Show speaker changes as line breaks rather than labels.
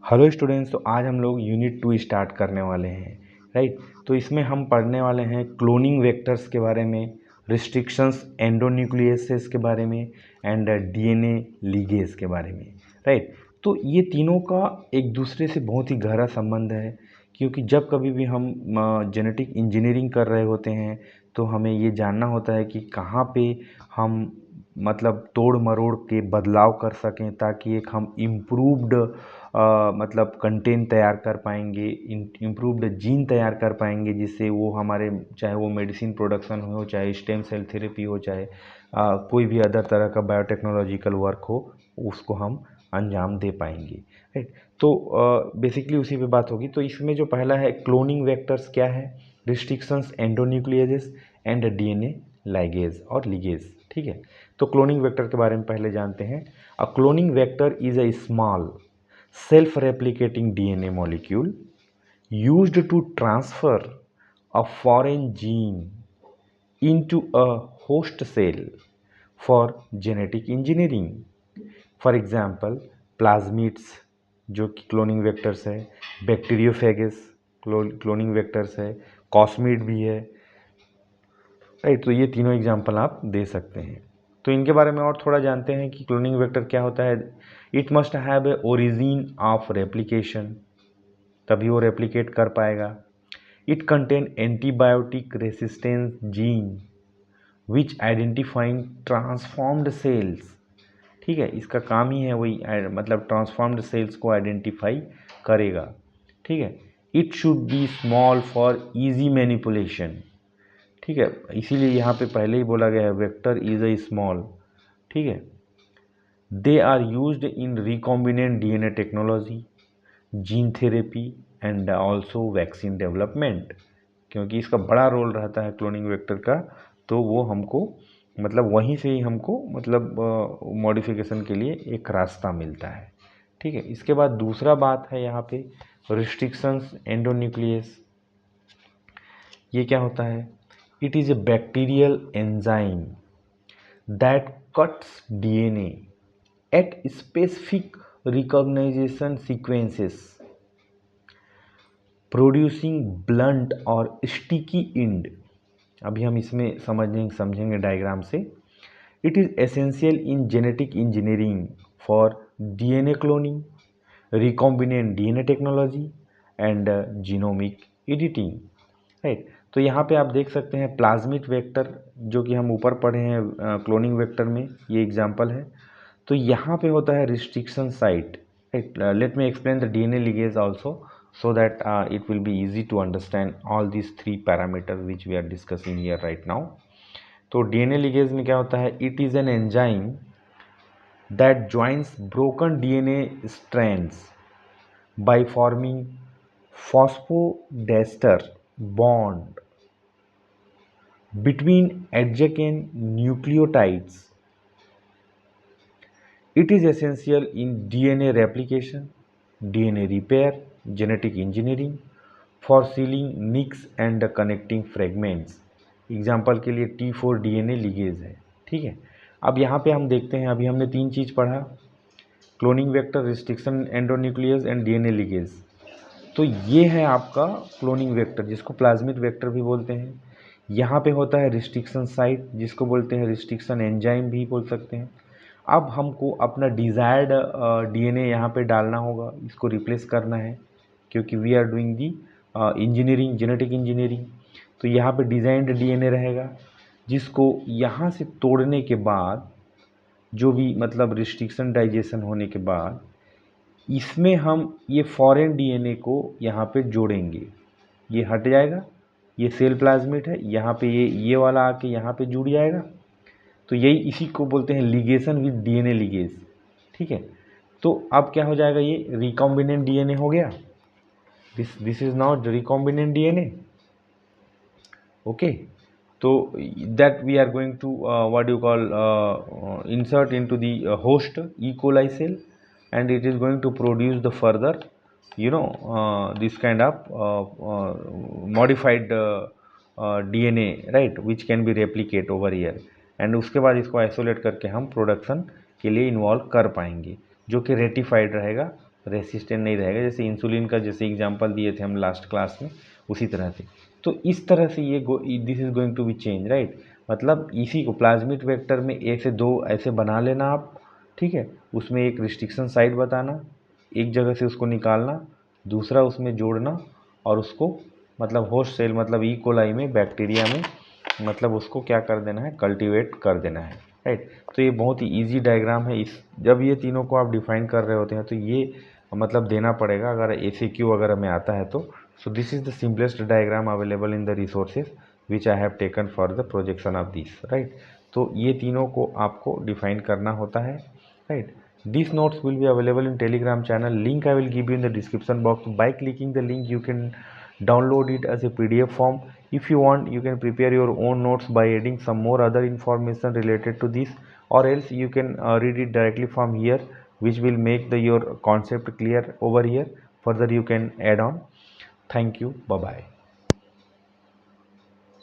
Hello students, तो आज हम लोग यूनिट 2 स्टार्ट करने वाले हैं, राइट। तो इसमें हम पढ़ने वाले हैं क्लोनिंग वेक्टर्स के बारे में, रिस्ट्रिक्शंस एंडोन्यूक्लियसेस के बारे में एंड डीएनए लीगेज के बारे में, राइट। तो ये तीनों का एक दूसरे से बहुत ही गहरा संबंध है, क्योंकि जब कभी भी हम जेनेटिक इंजीनियरिंग कर रहे होते हैं तो हमें ये जानना होता है कि कहाँ पे हम मतलब तोड़ मरोड़ के बदलाव कर सकें ताकि एक हम इम्प्रूव्ड मतलब कंटेंट तैयार कर पाएंगे, इम्प्रूव्ड जीन तैयार कर पाएंगे, जिससे वो हमारे चाहे वो मेडिसिन प्रोडक्शन हो, चाहे स्टेम सेल थेरेपी हो, चाहे कोई भी अदर तरह का बायोटेक्नोलॉजिकल वर्क हो, उसको हम अंजाम दे पाएंगे, राइट। तो बेसिकली उसी पे बात होगी। तो इसमें जो पहला है क्लोनिंग वेक्टर्स क्या है, रिस्ट्रिक्शंस एंडोन्यूक्लियेजेस एंड डीएनए लाइगेज और लिगेज, ठीक है। तो क्लोनिंग वेक्टर के बारे में पहले जानते हैं। अ cloning vector is a small self-replicating DNA molecule used to transfer a foreign gene into a host cell for genetic engineering. For example, plasmids जो कि क्लोनिंग वेक्टर्स है, बैक्टीरियोफेगस क्लोनिंग वेक्टर्स है, कॉस्मिड भी है, राइट। तो ये तीनों एग्जाम्पल आप दे सकते हैं। तो इनके बारे में और थोड़ा जानते हैं कि क्लोनिंग वेक्टर क्या होता है। It must have a origin of replication, तभी वो रेप्लिकेट कर पाएगा। It contain antibiotic resistance gene which identifying transformed cells, ठीक है। इसका काम ही है वही, मतलब ट्रांसफॉर्म्ड सेल्स को आइडेंटिफाई करेगा, ठीक है। It should be small for easy manipulation, ठीक है। इसीलिए यहाँ पे पहले ही बोला गया है वेक्टर इज अ स्मॉल, ठीक है। They are used in recombinant DNA technology, gene therapy and also vaccine development, क्योंकि इसका बड़ा रोल रहता है क्लोनिंग वेक्टर का। तो वो हमको मतलब वहीं से ही हमको मतलब मॉडिफिकेशन के लिए एक रास्ता मिलता है, ठीक है। इसके बाद दूसरा बात है यहाँ पे रिस्ट्रिक्शंस एंडोन्यूक्लियस। ये क्या होता है? It is a bacterial enzyme that cuts DNA at specific recognization sequences producing blunt और स्टिकी इंड। अभी हम इसमें समझेंगे डायग्राम से। It is essential in genetic engineering for DNA cloning, recombinant DNA technology and genomic editing, right. तो यहाँ पे आप देख सकते हैं प्लाज्मिड वेक्टर, जो कि हम ऊपर पढ़े हैं क्लोनिंग वेक्टर में, ये एग्जाम्पल है। तो यहाँ पे होता है restriction site, right. Let me explain the DNA ligase also so that it will be easy to understand all these three parameters which we are discussing here right now. तो DNA ligase में क्या होता है? It is an enzyme that joins broken DNA strands by forming phosphodiester bond between adjacent nucleotides. It is essential in DNA replication, DNA repair, genetic engineering, for sealing nicks and connecting fragments. Example के लिए T4 DNA ligase है, ठीक है। अब यहाँ पे हम देखते हैं, अभी हमने तीन चीज़ पढ़ा, cloning vector, restriction endonuclease and DNA ligase. तो ये है आपका क्लोनिंग वेक्टर, जिसको प्लाज्मिड वेक्टर भी बोलते हैं। यहाँ पे होता है रिस्ट्रिक्शन साइट, जिसको बोलते हैं रिस्ट्रिक्शन एंजाइम भी बोल सकते हैं। अब हमको अपना डिज़ायर्ड डीएनए यहाँ पे डालना होगा, इसको रिप्लेस करना है, क्योंकि we are doing the engineering, genetic engineering. तो यहाँ पे डिज़ाइंड डीएनए रहेगा, जिसको यहाँ से तोड़ने के बाद, जो भी मतलब रिस्ट्रिक्शन डाइजेशन होने के बाद, इसमें हम ये फॉरेन डीएनए को यहाँ पे जोड़ेंगे। ये हट जाएगा, ये सेल प्लाज्मिड है, यहाँ पे ये वाला आके यहाँ पे जुड़ जाएगा। तो यही इसी को बोलते हैं लिगेशन विद डीएनए लिगेज, ठीक है। तो अब क्या हो जाएगा? ये रिकॉम्बिनेंट डीएनए हो गया। This is not recombinant DNA, okay. तो that we are going to what you call insert into the host E. coli cell, and it is going to produce the further this kind of modified DNA, right, which can be replicate over here, and उसके बाद इसको isolate करके हम production के लिए involve कर पाएंगे, जो कि रेटिफाइड रहेगा रेसिस्टेंट नहीं रहेगा, जैसे इंसुलिन का जैसे एग्जांपल दिए थे हम लास्ट क्लास में, उसी तरह से। तो इस तरह से ये this is going to be change, right. मतलब इसी को प्लाज्मिड वेक्टर में 1 से 2 ऐसे बना लेना आप, ठीक है। उसमें एक रिस्ट्रिक्शन साइट बताना, एक जगह से उसको निकालना, दूसरा उसमें जोड़ना, और उसको मतलब होस्ट सेल मतलब ई कोलाई में, बैक्टीरिया में, मतलब उसको क्या कर देना है, कल्टीवेट कर देना है, राइट। तो ये बहुत ही इजी डायग्राम है। इस जब ये तीनों को आप डिफाइन कर रहे होते हैं तो ये मतलब देना पड़ेगा अगर ACQ वगैरह में आता है तो। So this is the simplest diagram available in the resources which I have taken for the projection of this, right. तो ये तीनों को आपको डिफाइन करना होता है, right. These notes will be available in Telegram channel. Link I will give you in the description box. By clicking the link, you can download it as a PDF form. If you want, you can prepare your own notes by adding some more other information related to this, or else you can read it directly from here, which will make your concept clear over here. Further, you can add on. Thank you. Bye bye.